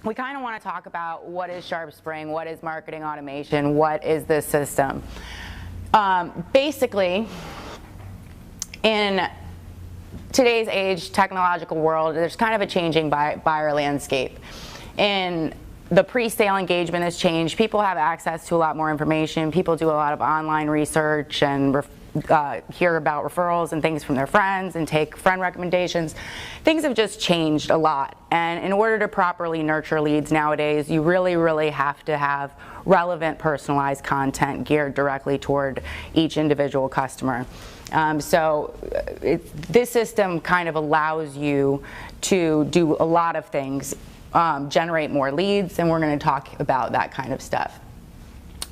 we kind of want to talk about what is SharpSpring, what is marketing automation, what is this system. Basically, in today's age, technological world, there's kind of a changing buyer landscape. In the pre-sale engagement has changed. People have access to a lot more information. People do a lot of online research and hear about referrals and things from their friends and take friend recommendations. Things have just changed a lot. And in order to properly nurture leads nowadays, you really have to have relevant, personalized content geared directly toward each individual customer. This system kind of allows you to do a lot of things, generate more leads, and we're going to talk about that kind of stuff.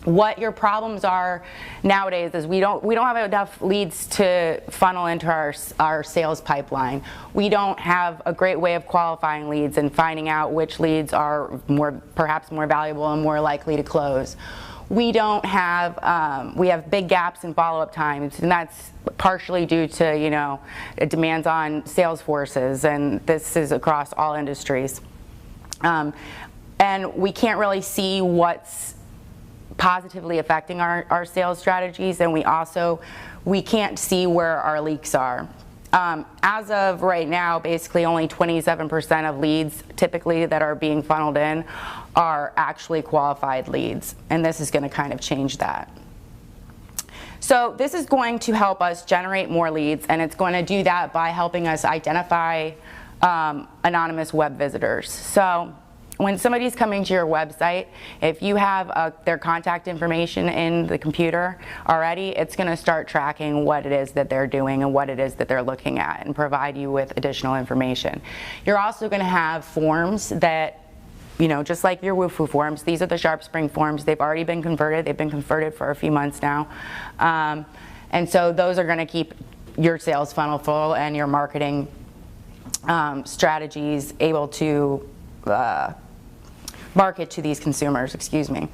What your problems are nowadays is we don't have enough leads to funnel into our sales pipeline. We don't have a great way of qualifying leads and finding out which leads are perhaps more valuable and more likely to close. We don't have, we have big gaps in follow-up times, and that's partially due to, demands on sales forces, and this is across all industries. And we can't really see what's positively affecting our sales strategies, and we can't see where our leaks are. As of right now, basically only 27% of leads typically that are being funneled in are actually qualified leads, and this is going to kind of change that. So this is going to help us generate more leads, and it's going to do that by helping us identify anonymous web visitors. So when somebody's coming to your website, if you have their contact information in the computer already, it's going to start tracking what it is that they're doing and what it is that they're looking at and provide you with additional information. You're also going to have forms that, just like your Wufoo forms, these are the SharpSpring forms. They've already been converted. They've been converted for a few months now. And so those are going to keep your sales funnel full and your marketing strategies able to market to these consumers, excuse me.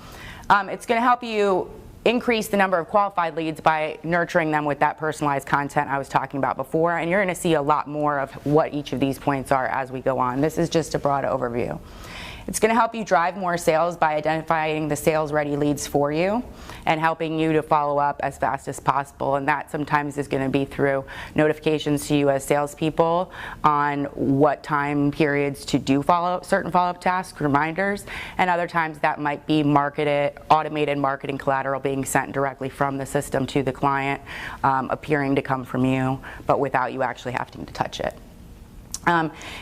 It's going to help you increase the number of qualified leads by nurturing them with that personalized content I was talking about before, and you're going to see a lot more of what each of these points are as we go on. This is just a broad overview. It's going to help you drive more sales by identifying the sales-ready leads for you and helping you to follow up as fast as possible. And that sometimes is going to be through notifications to you as salespeople on what time periods to do certain follow-up tasks, reminders, and other times that might be automated marketing collateral being sent directly from the system to the client, appearing to come from you, but without you actually having to touch it.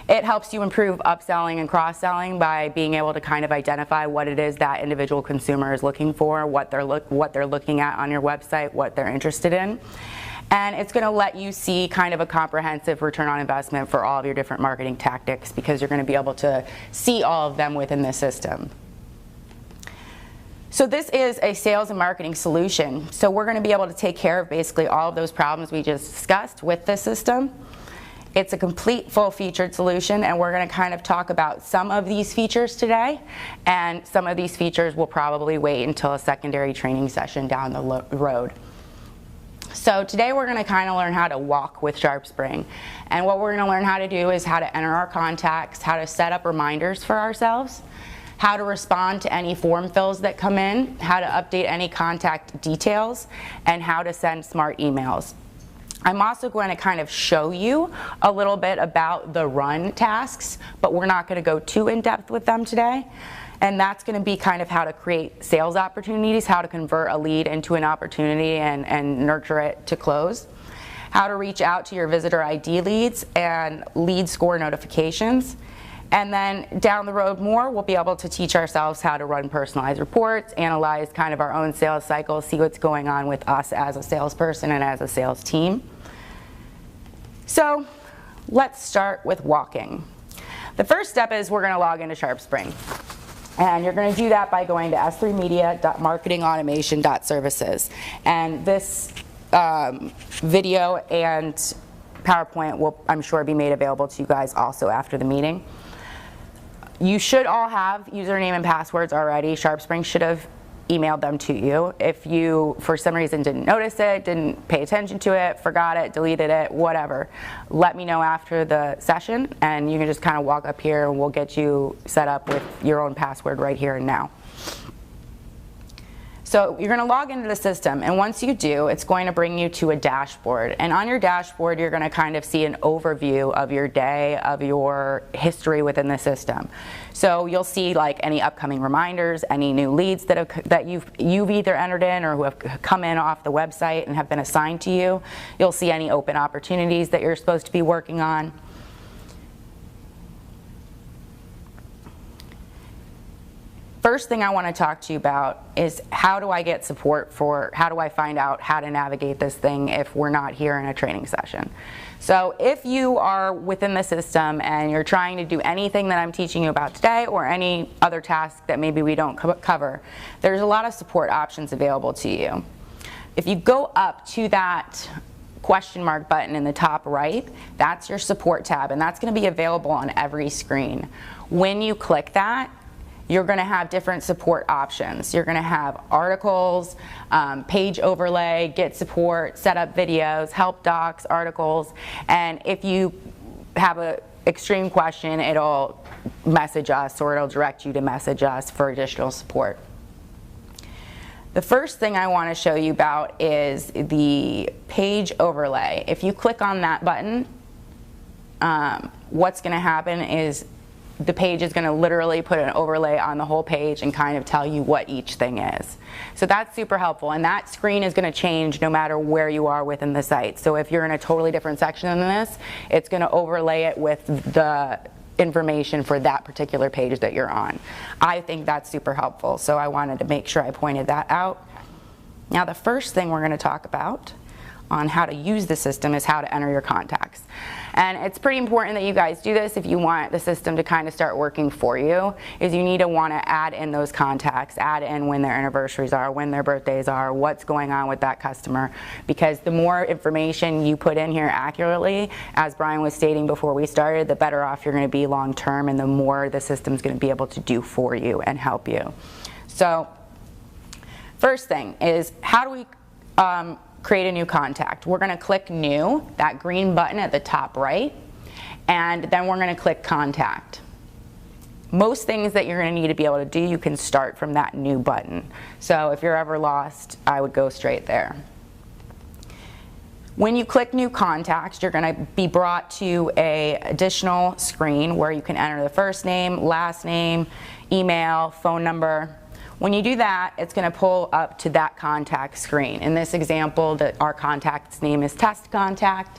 It helps you improve upselling and cross-selling by being able to kind of identify what it is that individual consumer is looking for, what they're looking at on your website, what they're interested in. And it's going to let you see kind of a comprehensive return on investment for all of your different marketing tactics, because you're going to be able to see all of them within the system. So this is a sales and marketing solution. So we're going to be able to take care of basically all of those problems we just discussed with this system. It's a complete, full-featured solution, and we're going to kind of talk about some of these features today, and some of these features will probably wait until a secondary training session down the road. So today we're going to kind of learn how to walk with SharpSpring, and what we're going to learn how to do is how to enter our contacts, how to set up reminders for ourselves, how to respond to any form fills that come in, how to update any contact details, and how to send smart emails. I'm also going to kind of show you a little bit about the run tasks, but we're not going to go too in-depth with them today. And that's going to be kind of how to create sales opportunities, how to convert a lead into an opportunity and nurture it to close, how to reach out to your visitor ID leads and lead score notifications. And then down the road more, we'll be able to teach ourselves how to run personalized reports, analyze kind of our own sales cycle, see what's going on with us as a salesperson and as a sales team. So let's start with walking. The first step is we're going to log into SharpSpring. And you're going to do that by going to s3media.marketingautomation.services. And this video and PowerPoint will, I'm sure, be made available to you guys also after the meeting. You should all have username and passwords already. SharpSpring should have emailed them to you. If you, for some reason, didn't notice it, didn't pay attention to it, forgot it, deleted it, whatever, let me know after the session, and you can just kind of walk up here and we'll get you set up with your own password right here and now. So you're going to log into the system, and once you do, it's going to bring you to a dashboard. And on your dashboard, you're going to kind of see an overview of your day, of your history within the system. So you'll see like any upcoming reminders, any new leads that you've either entered in or who have come in off the website and have been assigned to you. You'll see any open opportunities that you're supposed to be working on. First thing I want to talk to you about is how do I get support for, how do I find out how to navigate this thing if we're not here in a training session. So if you are within the system and you're trying to do anything that I'm teaching you about today or any other task that maybe we don't cover, there's a lot of support options available to you. If you go up to that question mark button in the top right, that's your support tab, and that's going to be available on every screen. When you click that, you're going to have different support options. You're going to have articles, page overlay, get support, set up videos, help docs, articles, and if you have an extreme question, it'll message us or it'll direct you to message us for additional support. The first thing I want to show you about is the page overlay. If you click on that button, what's going to happen is the page is going to literally put an overlay on the whole page and kind of tell you what each thing is. So that's super helpful, and that screen is going to change no matter where you are within the site. So if you're in a totally different section than this, it's going to overlay it with the information for that particular page that you're on. I think that's super helpful, so I wanted to make sure I pointed that out. Now the first thing we're going to talk about on how to use the system is how to enter your contacts. And it's pretty important that you guys do this if you want the system to kind of start working for you, is you need to want to add in those contacts, add in when their anniversaries are, when their birthdays are, what's going on with that customer, because the more information you put in here accurately, as Brian was stating before we started, the better off you're going to be long term and the more the system's going to be able to do for you and help you. So first thing is, how do we create a new contact? We're going to click New, that green button at the top right, and then we're going to click Contact. Most things that you're going to need to be able to do, you can start from that New button. So if you're ever lost, I would go straight there. When you click New Contact, you're going to be brought to an additional screen where you can enter the first name, last name, email, phone number. When you do that, it's going to pull up to that contact screen. In this example, our contact's name is Test Contact,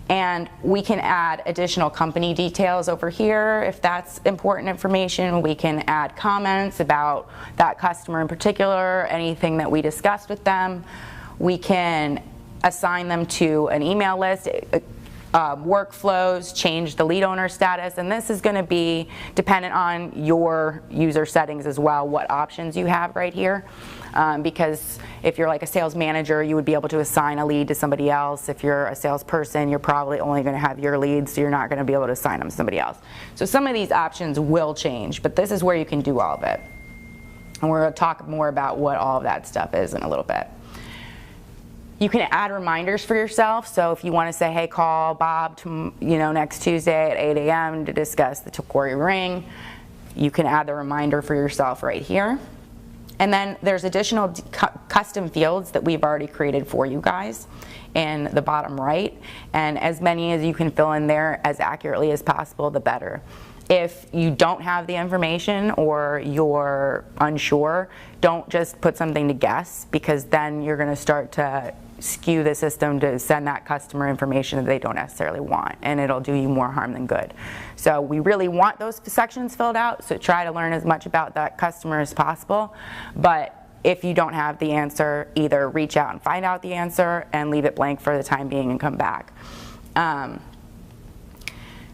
and we can add additional company details over here if that's important information. We can add comments about that customer in particular, anything that we discussed with them. We can assign them to an email list, workflows, change the lead owner status, and this is going to be dependent on your user settings as well, what options you have right here. Because if you're like a sales manager, you would be able to assign a lead to somebody else. If you're a salesperson, you're probably only going to have your leads, so you're not going to be able to assign them to somebody else. So some of these options will change, but this is where you can do all of it. And we're going to talk more about what all of that stuff is in a little bit. You can add reminders for yourself. So if you want to say, hey, call Bob next Tuesday at 8 a.m. to discuss the Tokori ring, you can add the reminder for yourself right here. And then there's additional custom fields that we've already created for you guys in the bottom right. And as many as you can fill in there as accurately as possible, the better. If you don't have the information or you're unsure, don't just put something to guess, because then you're going to start to skew the system to send that customer information that they don't necessarily want, and it'll do you more harm than good. So we really want those sections filled out, so try to learn as much about that customer as possible. But if you don't have the answer, either reach out and find out the answer and leave it blank for the time being and come back.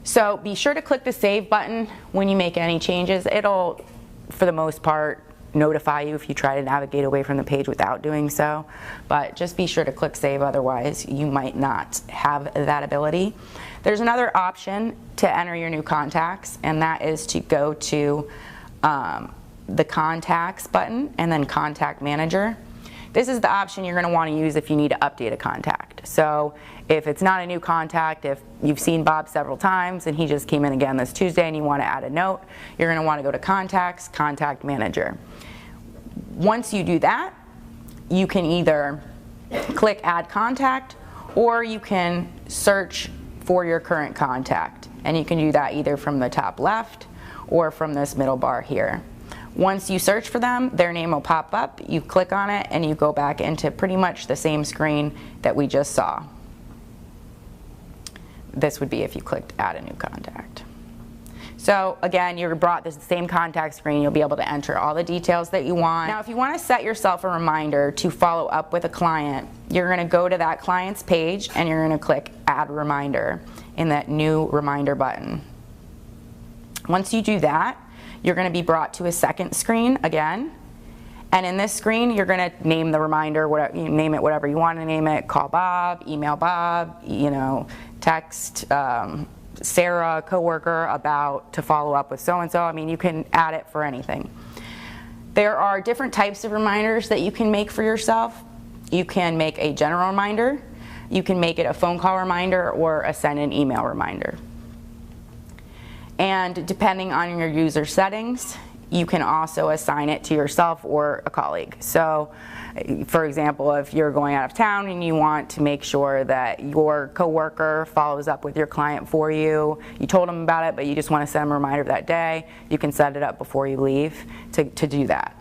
So be sure to click the Save button when you make any changes. It'll, for the most part, notify you if you try to navigate away from the page without doing so. But just be sure to click Save, otherwise you might not have that ability. There's another option to enter your new contacts, and that is to go to the contacts button and then contact manager. This is the option you're going to want to use if you need to update a contact. So if it's not a new contact, if you've seen Bob several times and he just came in again this Tuesday and you want to add a note, you're going to want to go to contacts, contact manager. Once you do that, you can either click add contact or you can search for your current contact. And you can do that either from the top left or from this middle bar here. Once you search for them, their name will pop up, you click on it, and you go back into pretty much the same screen that we just saw. This would be if you clicked add a new contact. So again, you're brought this same contact screen. You'll be able to enter all the details that you want. Now, if you want to set yourself a reminder to follow up with a client, you're going to go to that client's page and you're going to click add reminder in that new reminder button. Once you do that, you're going to be brought to a second screen again, and in this screen you're going to name the reminder, whatever, you name it whatever you want to name it. Call Bob, email Bob, text Sarah, coworker, about to follow up with so-and-so. I mean, you can add it for anything. There are different types of reminders that you can make for yourself. You can make a general reminder, you can make it a phone call reminder, or a send an email reminder. And depending on your user settings, you can also assign it to yourself or a colleague. So, for example, if you're going out of town and you want to make sure that your coworker follows up with your client for you, you told them about it, but you just want to send them a reminder that day, you can set it up before you leave to do that.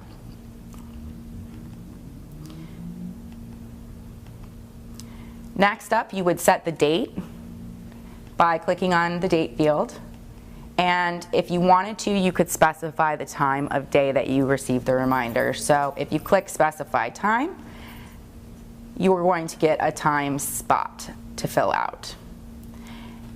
Next up, you would set the date by clicking on the date field. And if you wanted to, you could specify the time of day that you received the reminder. So if you click specify time, you are going to get a time spot to fill out.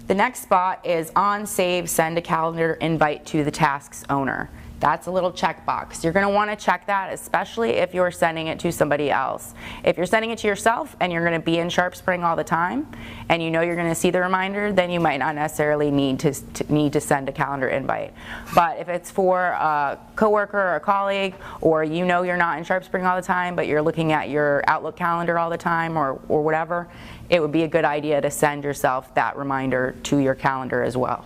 The next spot is on save, send a calendar invite to the task's owner. That's a little checkbox. You're going to want to check that, especially if you're sending it to somebody else. If you're sending it to yourself and you're going to be in SharpSpring all the time, and you know you're going to see the reminder, then you might not necessarily need to send a calendar invite. But if it's for a coworker or a colleague, or you know you're not in SharpSpring all the time, but you're looking at your Outlook calendar all the time, or whatever, it would be a good idea to send yourself that reminder to your calendar as well.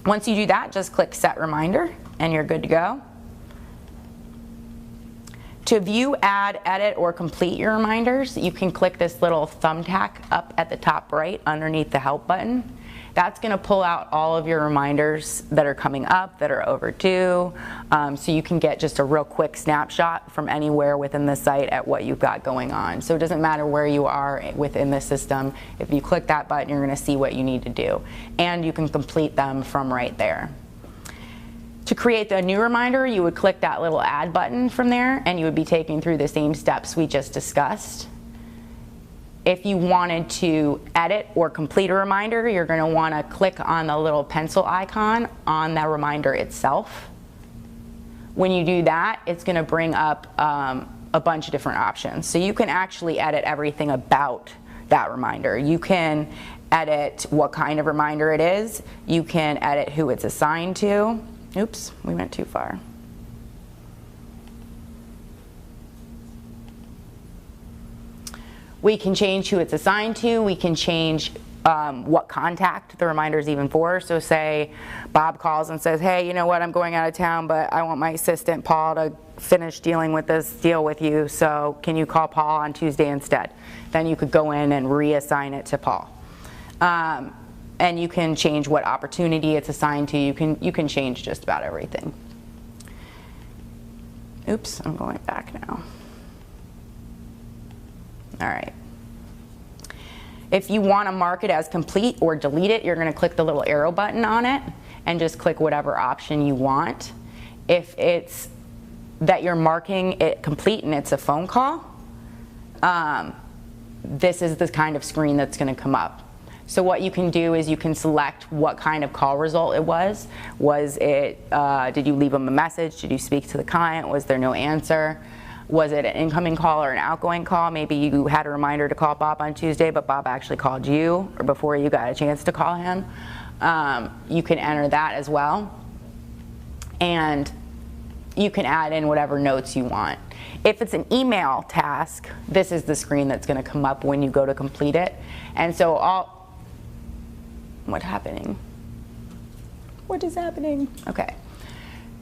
Once you do that, just click set reminder and you're good to go. To view, add, edit, or complete your reminders, you can click this little thumbtack up at the top right underneath the help button. That's going to pull out all of your reminders that are coming up, that are overdue, so you can get just a real quick snapshot from anywhere within the site at what you've got going on. So it doesn't matter where you are within the system. If you click that button, you're going to see what you need to do, and you can complete them from right there. To create the new reminder, you would click that little add button from there, and you would be taken through the same steps we just discussed. If you wanted to edit or complete a reminder, you're going to want to click on the little pencil icon on that reminder itself. When you do that, it's going to bring up a bunch of different options. So you can actually edit everything about that reminder. You can edit what kind of reminder it is. You can edit who it's assigned to. Oops, we went too far. We can change who it's assigned to. We can change what contact the reminder is even for. So say Bob calls and says, hey, you know what, I'm going out of town, but I want my assistant Paul to finish dealing with this deal with you, so can you call Paul on Tuesday instead? Then you could go in and reassign it to Paul. And you can change what opportunity it's assigned to. You can change just about everything. Oops, I'm going back now. All right. If you want to mark it as complete or delete it, you're going to click the little arrow button on it and just click whatever option you want. If it's that you're marking it complete and it's a phone call, this is the kind of screen that's going to come up. So what you can do is you can select what kind of call result it was. Was it, did you leave them a message? Did you speak to the client? Was there no answer? Was it an incoming call or an outgoing call? Maybe you had a reminder to call Bob on Tuesday, but Bob actually called you or before you got a chance to call him. You can enter that as well. And you can add in whatever notes you want. If it's an email task, this is the screen that's going to come up when you go to complete it. And so what's happening? What is happening? Okay.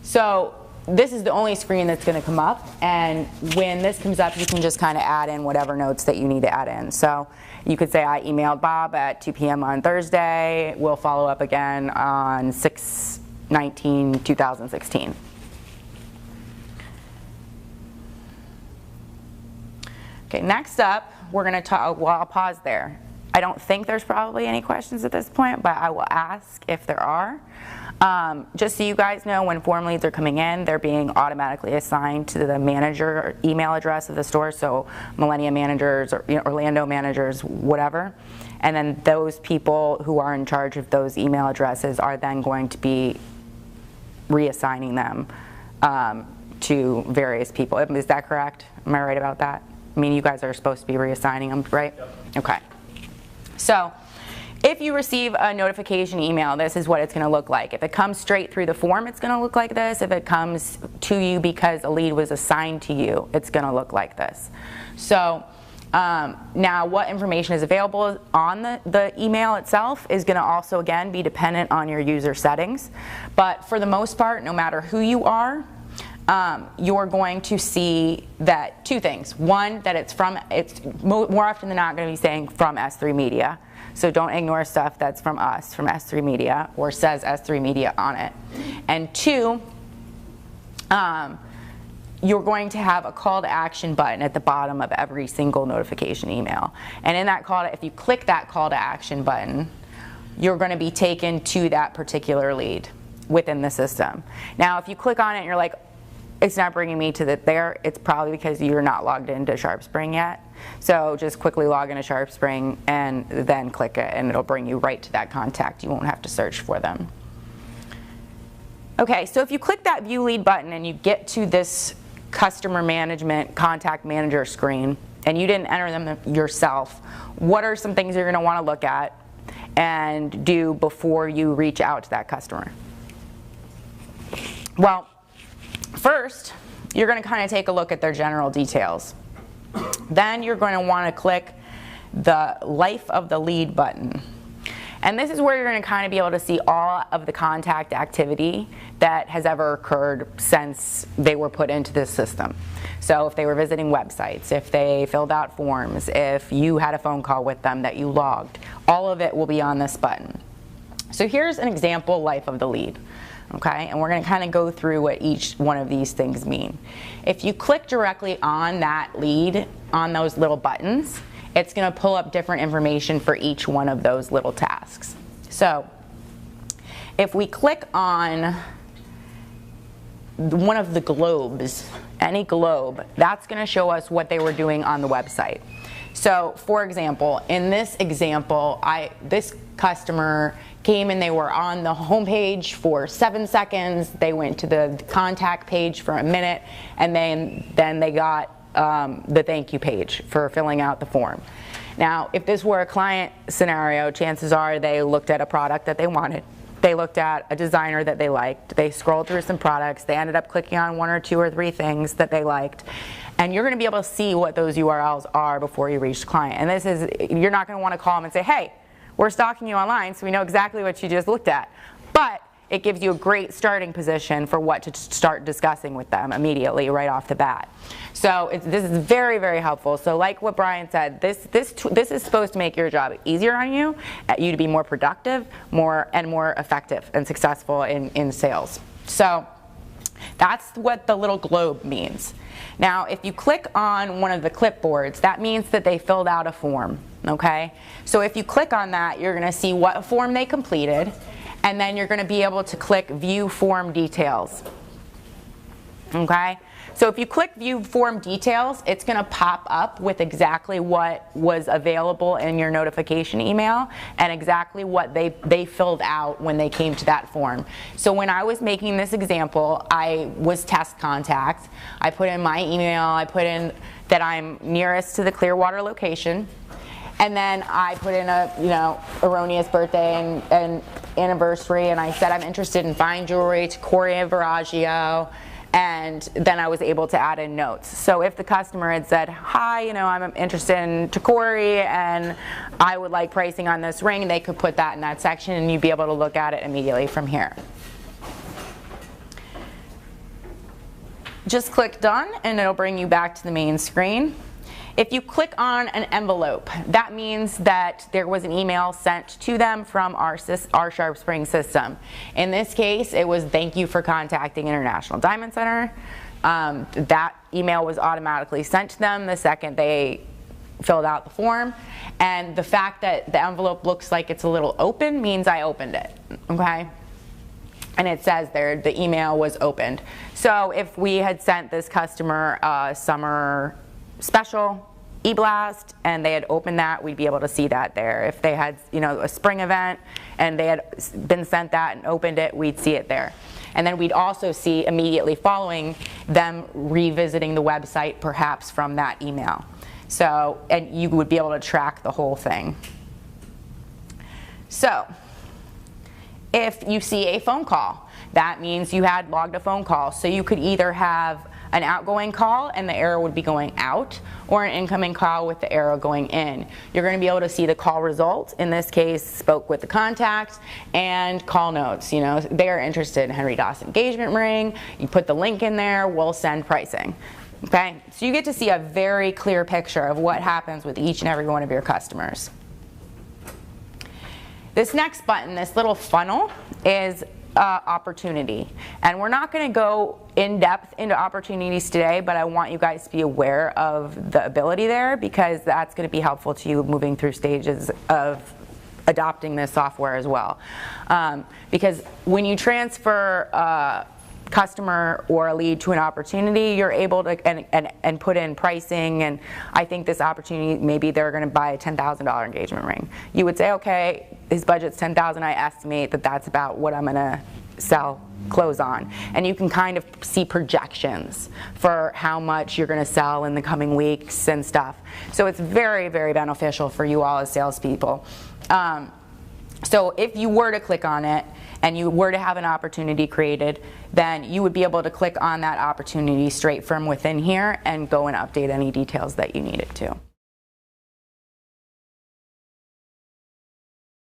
So this is the only screen that's going to come up, and when this comes up, you can just kind of add in whatever notes that you need to add in. So you could say, I emailed Bob at 2 p.m. on Thursday. We'll follow up again on 6/19/2016. Okay, next up, we're going to talk, well, I'll pause there. I don't think there's probably any questions at this point, but I will ask if there are. Just so you guys know, when form leads are coming in, they're being automatically assigned to the manager email address of the store, so Millennium managers or Orlando managers, whatever. And then those people who are in charge of those email addresses are then going to be reassigning them to various people. Is that correct? Am I right about that? I mean, you guys are supposed to be reassigning them, right? Yep. Okay. So if you receive a notification email, this is what it's going to look like. If it comes straight through the form, it's going to look like this. If it comes to you because a lead was assigned to you, it's going to look like this. So now what information is available on the email itself is going to also, again, be dependent on your user settings. But for the most part, no matter who you are, you're going to see that two things. One, that it's more often than not going to be saying from S3 Media. So don't ignore stuff that's from us, from S3 Media, or says S3 Media on it. And two, you're going to have a call to action button at the bottom of every single notification email. And in that if you click that call to action button, you're going to be taken to that particular lead within the system. Now, if you click on it and you're like, it's not bringing me to there, it's probably because you're not logged into SharpSpring yet. So just quickly log into SharpSpring and then click it, and it'll bring you right to that contact. You won't have to search for them. Okay, so if you click that View Lead button and you get to this Customer Management Contact Manager screen, and you didn't enter them yourself, what are some things you're going to want to look at and do before you reach out to that customer? Well, first, you're going to kind of take a look at their general details. Then you're going to want to click the Life of the Lead button. And this is where you're going to kind of be able to see all of the contact activity that has ever occurred since they were put into this system. So if they were visiting websites, if they filled out forms, if you had a phone call with them that you logged, all of it will be on this button. So here's an example Life of the Lead. Okay, and we're going to kind of go through what each one of these things mean. If you click directly on that lead, on those little buttons, it's going to pull up different information for each one of those little tasks. So if we click on one of the globes, any globe, that's going to show us what they were doing on the website. So for example, in this example, this customer came and they were on the home page for 7 seconds, they went to the contact page for a minute, and then they got the thank you page for filling out the form. Now, if this were a client scenario, chances are they looked at a product that they wanted, they looked at a designer that they liked, they scrolled through some products, they ended up clicking on 1 or 2 or 3 things that they liked, and you're going to be able to see what those URLs are before you reach the client. And this is, you're not going to want to call them and say, hey, we're stalking you online, so we know exactly what you just looked at. But it gives you a great starting position for what to start discussing with them immediately right off the bat. So this is very, very helpful. So like what Brian said, this is supposed to make your job easier on you to be more productive, more effective and successful in sales. So that's what the little globe means. Now, if you click on one of the clipboards, that means that they filled out a form, okay? So if you click on that, you're going to see what form they completed, and then you're going to be able to click View Form Details, okay? So if you click View Form Details, it's going to pop up with exactly what was available in your notification email and exactly what they filled out when they came to that form. So when I was making this example, I was test contact. I put in my email, I put in that I'm nearest to the Clearwater location, and then I put in a erroneous birthday and anniversary, and I said I'm interested in fine jewelry to Corey and Viraggio. And then I was able to add in notes. So if the customer had said, hi, you know, I'm interested in Takori and I would like pricing on this ring, they could put that in that section and you'd be able to look at it immediately from here. Just click done and it'll bring you back to the main screen. If you click on an envelope, that means that there was an email sent to them from our SharpSpring system. In this case, it was thank you for contacting International Diamond Center. That email was automatically sent to them the second they filled out the form. And the fact that the envelope looks like it's a little open means I opened it, okay? And it says there the email was opened. So if we had sent this customer a summer special e-blast and they had opened that, we'd be able to see that there. If they had, you know, a spring event and they had been sent that and opened it, we'd see it there. And then we'd also see immediately following them revisiting the website perhaps from that email. So, and you would be able to track the whole thing. So, if you see a phone call, that means you had logged a phone call. So you could either have an outgoing call and the arrow would be going out, or an incoming call with the arrow going in. You're going to be able to see the call result. In this case, spoke with the contact, and call notes. You know, they are interested in Henry Doss engagement ring. You put the link in there, we'll send pricing. Okay, so you get to see a very clear picture of what happens with each and every one of your customers. This next button, this little funnel, is opportunity. And we're not going to go in depth into opportunities today, but I want you guys to be aware of the ability there, because that's going to be helpful to you moving through stages of adopting this software as well. Because when you transfer customer or a lead to an opportunity, you're able to and put in pricing, and I think this opportunity, maybe they're going to buy a $10,000 engagement ring. You would say, okay, his budget's $10,000, I estimate that that's about what I'm going to sell clothes on. And you can kind of see projections for how much you're going to sell in the coming weeks and stuff. So it's very, very beneficial for you all as salespeople. So if you were to click on it and you were to have an opportunity created, then you would be able to click on that opportunity straight from within here and go and update any details that you needed to.